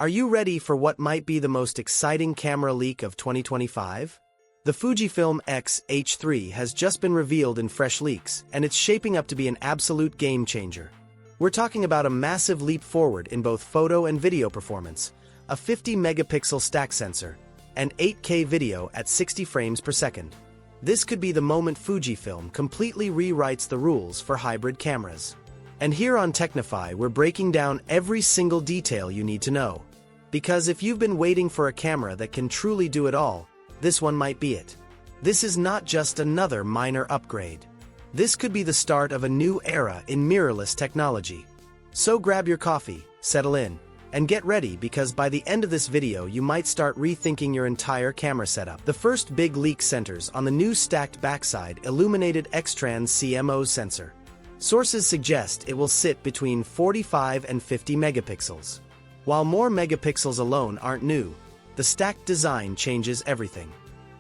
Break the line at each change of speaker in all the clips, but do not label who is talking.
Are you ready for what might be the most exciting camera leak of 2025? The Fujifilm X-H3 has just been revealed in fresh leaks, and it's shaping up to be an absolute game changer. We're talking about a massive leap forward in both photo and video performance, a 50-megapixel stack sensor, and 8K video at 60 frames per second. This could be the moment Fujifilm completely rewrites the rules for hybrid cameras. And here on Technify, we're breaking down every single detail you need to know. Because if you've been waiting for a camera that can truly do it all, this one might be it. This is not just another minor upgrade. This could be the start of a new era in mirrorless technology. So grab your coffee, settle in, and get ready because by the end of this video you might start rethinking your entire camera setup. The first big leak centers on the new stacked backside illuminated X-Trans CMOS sensor. Sources suggest it will sit between 45 and 50 megapixels. While more megapixels alone aren't new, the stacked design changes everything.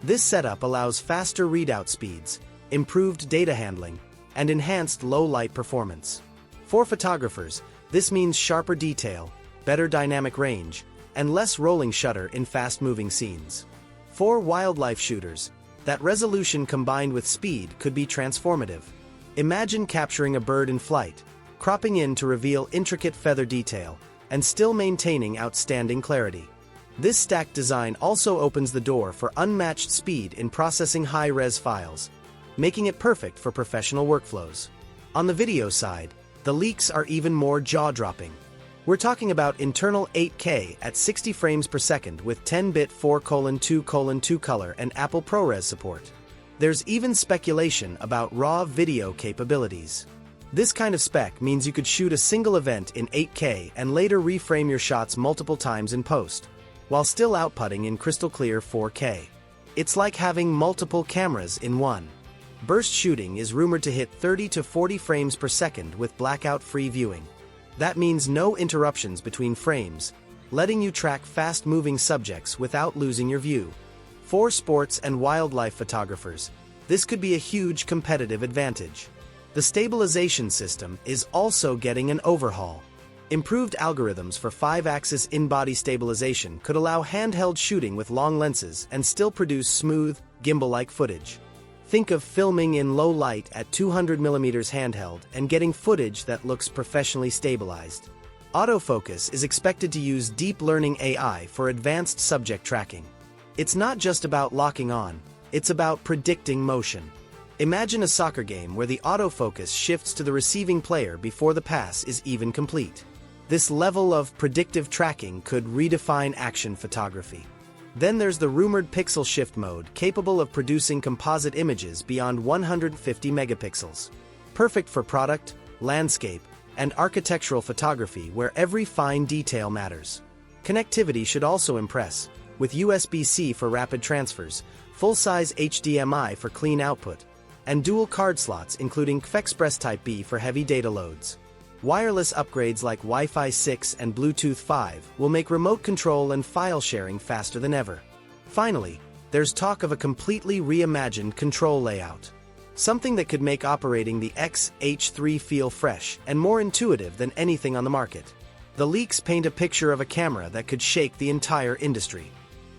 This setup allows faster readout speeds, improved data handling, and enhanced low-light performance. For photographers, this means sharper detail, better dynamic range, and less rolling shutter in fast-moving scenes. For wildlife shooters, that resolution combined with speed could be transformative. Imagine capturing a bird in flight, cropping in to reveal intricate feather detail, and still maintaining outstanding clarity. This stacked design also opens the door for unmatched speed in processing high-res files, making it perfect for professional workflows. On the video side, the leaks are even more jaw-dropping. We're talking about internal 8K at 60 frames per second with 10-bit 4:2:2 color and Apple ProRes support. There's even speculation about raw video capabilities. This kind of spec means you could shoot a single event in 8K and later reframe your shots multiple times in post, while still outputting in crystal-clear 4K. It's like having multiple cameras in one. Burst shooting is rumored to hit 30 to 40 frames per second with blackout-free viewing. That means no interruptions between frames, letting you track fast-moving subjects without losing your view. For sports and wildlife photographers, this could be a huge competitive advantage. The stabilization system is also getting an overhaul. Improved algorithms for 5-axis in-body stabilization could allow handheld shooting with long lenses and still produce smooth, gimbal-like footage. Think of filming in low light at 200mm handheld and getting footage that looks professionally stabilized. Autofocus is expected to use deep learning AI for advanced subject tracking. It's not just about locking on, it's about predicting motion. Imagine a soccer game where the autofocus shifts to the receiving player before the pass is even complete. This level of predictive tracking could redefine action photography. Then there's the rumored pixel shift mode capable of producing composite images beyond 150 megapixels. Perfect for product, landscape, and architectural photography where every fine detail matters. Connectivity should also impress, with USB-C for rapid transfers, full-size HDMI for clean output, and dual card slots including Express Type-B for heavy data loads. Wireless upgrades like Wi-Fi 6 and Bluetooth 5 will make remote control and file sharing faster than ever. Finally, there's talk of a completely reimagined control layout. Something that could make operating the X-H3 feel fresh and more intuitive than anything on the market. The leaks paint a picture of a camera that could shake the entire industry.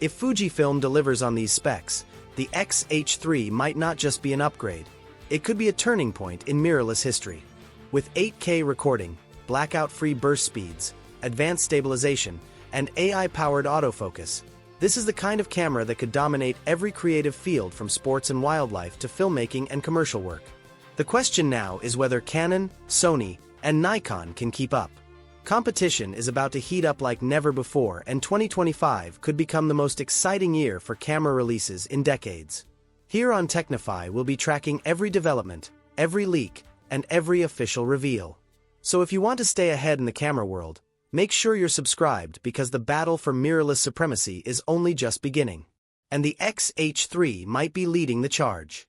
If Fujifilm delivers on these specs, the X-H3 might not just be an upgrade, it could be a turning point in mirrorless history. With 8K recording, blackout-free burst speeds, advanced stabilization, and AI-powered autofocus, this is the kind of camera that could dominate every creative field from sports and wildlife to filmmaking and commercial work. The question now is whether Canon, Sony, and Nikon can keep up. Competition is about to heat up like never before, and 2025 could become the most exciting year for camera releases in decades. Here on Technify, we'll be tracking every development, every leak, and every official reveal. So if you want to stay ahead in the camera world, make sure you're subscribed because the battle for mirrorless supremacy is only just beginning. And the X-H3 might be leading the charge.